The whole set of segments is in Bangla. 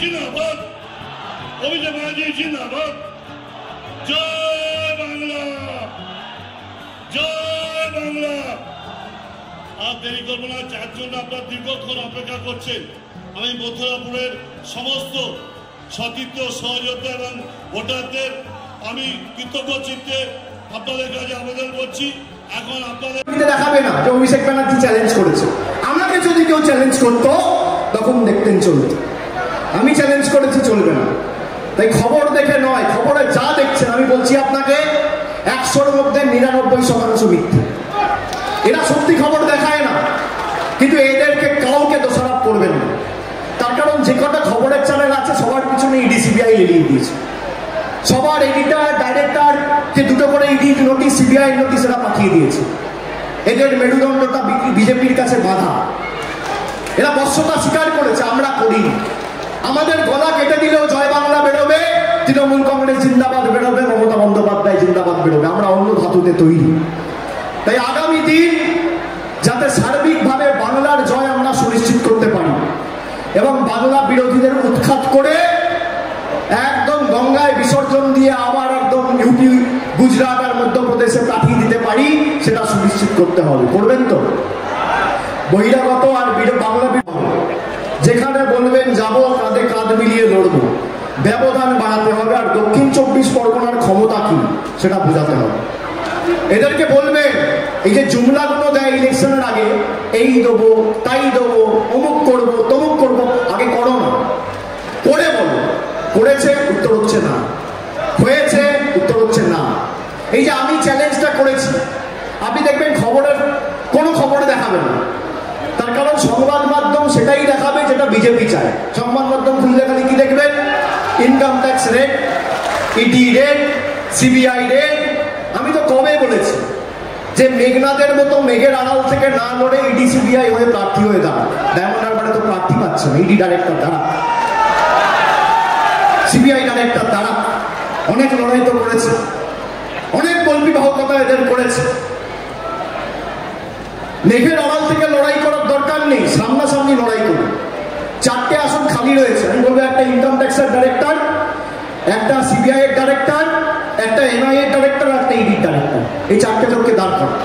जिंदाबाद, अभिषेक बनर्जी जिंदाबाद। जय बांग्ला, जय बांग्ला। আর দেরি করবো না, চারজন আপনার দীর্ঘক্ষণ অপেক্ষা করছেন। আমি মথুরাপুরের সমস্ত সতীর্থ সহযোদ্ধা এবং ভোটারদের আমি কৃতজ্ঞ চিত্তে আপনাদের কাছে আবেদন করছি। এখন আপনাদের দেখাবে না যে অভিষেক ব্যানার্জি চ্যালেঞ্জ করেছে। আমাকে যদি কেউ চ্যালেঞ্জ করতো তখন দেখতেন চলতো, আমি চ্যালেঞ্জ করেছি চলবে না। তাই খবর দেখে নয়, খবরে যা দেখছেন আমি বলছি আপনাকে 100-র মধ্যে 99% মিথ্যে। এরা সত্যি খবর দেখায় না, কিন্তু এদেরকে কাউকে দোষারোপ করবেন না। তার কারণ যে কটা খবরের চ্যানেল আছে সবার পিছনে ইডি সিবিআই এড়িয়ে দিয়েছে। সবার এডিটর ডাইরেক্টরকে দুটো করে ইডি নোটিশ সিবিআই নোটিশ এরা পাঠিয়ে দিয়েছে। এদের মেরুদণ্ডটা বিজেপির কাছে বাধা। এরা বর্ষতা স্বীকার করেছে, আমরা করিনি। আমাদের গলা কেটে দিলেও জয় বাংলা বেরোবে, তৃণমূল কংগ্রেস জিন্দাবাদ বেরোবে, মমতা বন্দ্যোপাধ্যায় জিন্দাবাদ বেরোবে। আমরা অন্য ধাতুতে তৈরি। তাই আগামী দিন যাতে সার্বিকভাবে বাংলার জয় আমরা সুনিশ্চিত করতে পারি এবং বাংলা বিরোধীদের উৎখাত করে একদম গঙ্গায় বিসর্জন দিয়ে আবার একদম ইউপি, গুজরাট আর মধ্যপ্রদেশে পাঠিয়ে দিতে পারি, সেটা সুনিশ্চিত করতে হবে। করবেন তো? বহিরাগত আর বাংলা যেখানে বলবেন যাব, কাঁধে কাঁধ মিলিয়ে লড়বো, ব্যবধান বাড়াতে হবে। আর দক্ষিণ 24 পরগনার ক্ষমতা কি সেটা বোঝাতে হবে। এদেরকে বলবে এই যে জুমলাগুলো দেয় ইলেকশনের আগে, এই দেবো তাই দেবো, অমুক করবো তমুক করবো, আগে করো না, করে বলো। করেছে উত্তর হচ্ছে না, হয়েছে উত্তর হচ্ছে না। এই যে আমি চ্যালেঞ্জটা করেছি, আপনি দেখবেন খবরের কোনো খবরে দেখাবে না। তার কারণ সংবাদ মাধ্যম সেটাই দেখাবে যেটা বিজেপি চায়। সংবাদ মাধ্যম খুললে খালি কি দেখবেন? Income tax rate, ED rate, CBI rate. আমি তো কবে বলেছি যে মেঘনাদের মতো মেঘের আড়াল থেকে না লড়ে ইডি সিবিআই হয়ে প্রার্থী হয়ে দাঁড়ান। ডায়মন্ড হারবারে তো প্রার্থী পাচ্ছে না, ইডি ডাইরেক্টর দাঁড়া, সিবিআই ডাইরেক্টর দাঁড়া। অনেক লড়াই তো করেছে, অনেক কল্পিবাহকতা এদের করেছে। মেঘের আড়াল থেকে লড়াই করার দরকার নেই, সামনাসামনি লড়াই করুন। 4টে আসন খালি রয়েছে, আমি বলবো একটা ইনকাম ট্যাক্সের ডাইরেক্টর, একটা সিবিআই এর ডাইরেক্টর, একটা এনআই এর ডাইরেক্টর, একটা ইডি ডাইরেক্টর। এই 4টে লোককে দাঁড় করান।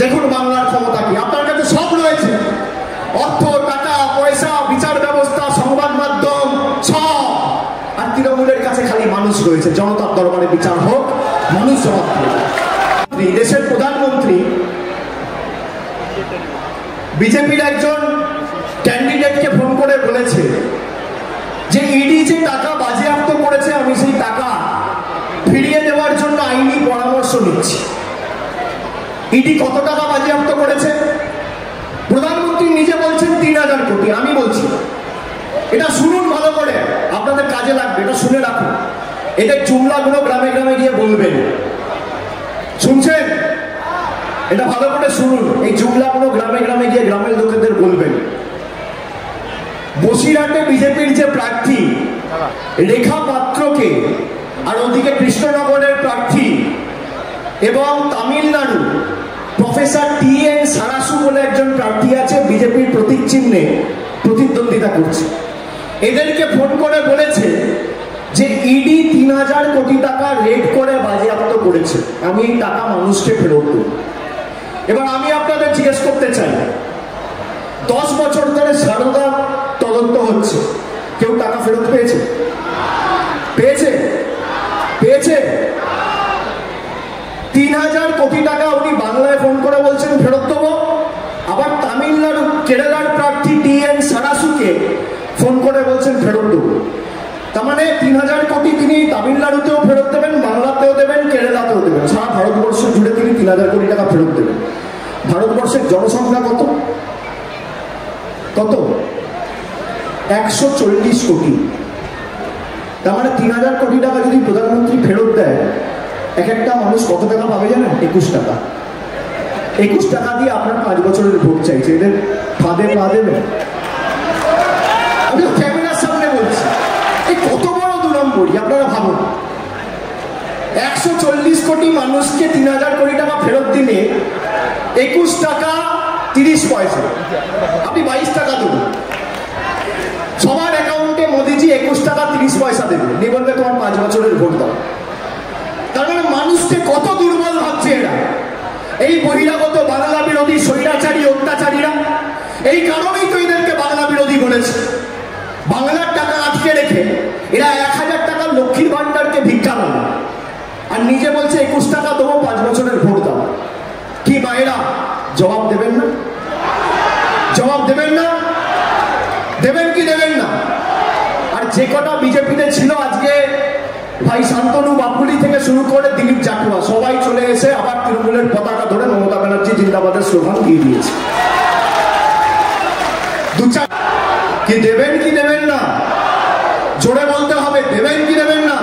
দেখুন বাংলার ক্ষমতা কি। আপনার কাছে সব রয়েছে, অর্থ, টাকা, পয়সা, বিচার ব্যবস্থা, সংবাদ মাধ্যম, সব। আর তৃণমূলের কাছে খালি মানুষ রয়েছে। জনতার দরবারে বিচার হোক, মানুষ জবাব দেবে। দেশের প্রধানমন্ত্রী বিজেপির একজন ক্যান্ডিডেটকে ফোন করে বলেছে যে ইডি যে টাকা বাজেয়াপ্ত করেছে আমি সেই টাকা ফিরিয়ে দেওয়ার জন্য আইনি পরামর্শ নিচ্ছি। ইডি কত টাকা বাজেয়াপ্ত করেছে? প্রধানমন্ত্রী নিজে বলছেন 3000 কোটি। আমি বলছি এটা শুনুন ভালো করে, আপনাদের কাজে লাগবে, এটা শুনে রাখুন। এদের জুমলাগুলো গ্রামে গ্রামে গিয়ে বলবেন। শুনছেন? এটা ভালো করে শুনুন। এই জুমলাগুলো গ্রামে গ্রামে গিয়ে গ্রামের লোকেদের বলবেন। বসিরহাটে বিজেপির যে প্রার্থী রেখা পাত্রকে, আর ওদিকে কৃষ্ণনগরের প্রার্থী এবং তামিলনাড়ু প্রফেসর টি.এন. সারাসু বলে একজন প্রার্থী আছে, বিজেপির প্রতীক চিহ্নে প্রতিদ্বন্দ্বিতা করছে। এদেরকে ফোন করে বলেছে যে ইডি 3000 কোটি টাকা রেড করে বাজেয়াপ্ত করেছে, আমি এই টাকা মানুষকে ফেরত দেব। এবার আমি আপনাদের জিজ্ঞেস করতে চাই, 10 বছর ধরে সারদা তদন্ত হচ্ছে, কেউ টাকা ফেরত পেয়েছে? পেয়েছে? পেয়েছে? 3000 কোটি টাকা উনি বাংলায় ফোন করে বলছেন ফেরত দেবো। আবার তামিলনাড়ু, কেরালার প্রার্থী টি.এন. সারাসুকে ফোন করে বলছেন ফেরত দেবো। তার মানে 3000 কোটি তিনি তামিলনাড়ুতেও ফেরত দেবেন, বাংলাতেও দেবেন, কেরালাতেও দেবেন। সারা ভারতবর্ষ জুড়ে তিনি 3000 কোটি টাকা ফেরত দেবেন। ভারতবর্ষের জনসংখ্যা কত? কত? 140 কোটি। তার মানে 3000 কোটি টাকা যদি প্রধানমন্ত্রী ফেরত দেয়, এক একটা মানুষ কত টাকা পাবে জানেন? 21 টাকা। 21 টাকা দিয়ে আপনার 5 বছরের ভোট চাইছে। এদের ফাঁদে পা দেবে? আমি তো ক্যামেরার সামনে বলছি, এই কত বড় 2 নম্বরই আপনারা ভাবুন। 140 কোটি মানুষকে 3000 কোটি টাকা ফেরত দিলে 21 টাকা 30 পয়সা, আপনি 22 টাকা দেবেন। সবার অ্যাকাউন্টে পয়সা দেবে, নিয়ে বলবে তোমার 5 বছরের ভোট দাও। তার মানে মানুষকে কত দুর্বল ভাবছে এরা, এই বহিরাগত বাংলা বিরোধী স্বৈরাচারী অত্যাচারীরা। এই কারণেই তো এদেরকে বাংলা বিরোধী বলেছে। বাংলার টাকা আটকে রেখে এরা 1000 টাকার লক্ষ্মীর ভান্ডারকে ভিক্ষা দেবে, আর নিজে বলছে 21 টাকা দেবো, 5 বছরের ভোট দাও। কি মায়েরা জবাব দেবেন না? জবাব দেবেন না? দেবেন কি দেবেন না? আর যে কটা বিজেপিতে ছিল আজকে, ভাই শান্তনু বাপুলি থেকে শুরু করে দিলীপ জাটুয়া, সবাই চলে এসে আবার তৃণমূলের পতাকা ধরে মমতা ব্যানার্জি জিন্দাবাদের স্লোগান দিয়ে দিয়েছে। কি দেবেন কি দেবেন না? জোরে বলতে হবে, দেবেন কি দেবেন না?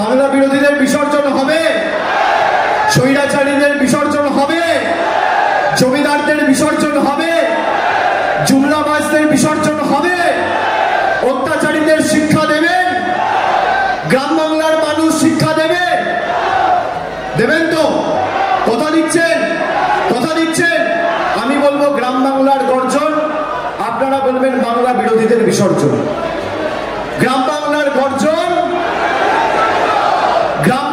বাংলা বিরোধীদের বিসর্জন হবে, স্বৈরাচারীদের বিসর্জন হবে, জমিদারদের বিসর্জন হবে, জুমলাবাজদের বিসর্জন হবে, অত্যাচারীদের শিক্ষা দেবেন, গ্রাম বাংলার মানুষ শিক্ষা দেবে, দেবেন তো? কথা দিচ্ছেন? কথা দিচ্ছেন? আমি বলবো গ্রাম বাংলার গর্জন, আপনারা বলবেন বাংলা বিরোধীদের বিসর্জন। গ্রাম বাংলার গর্জন, গ্রাম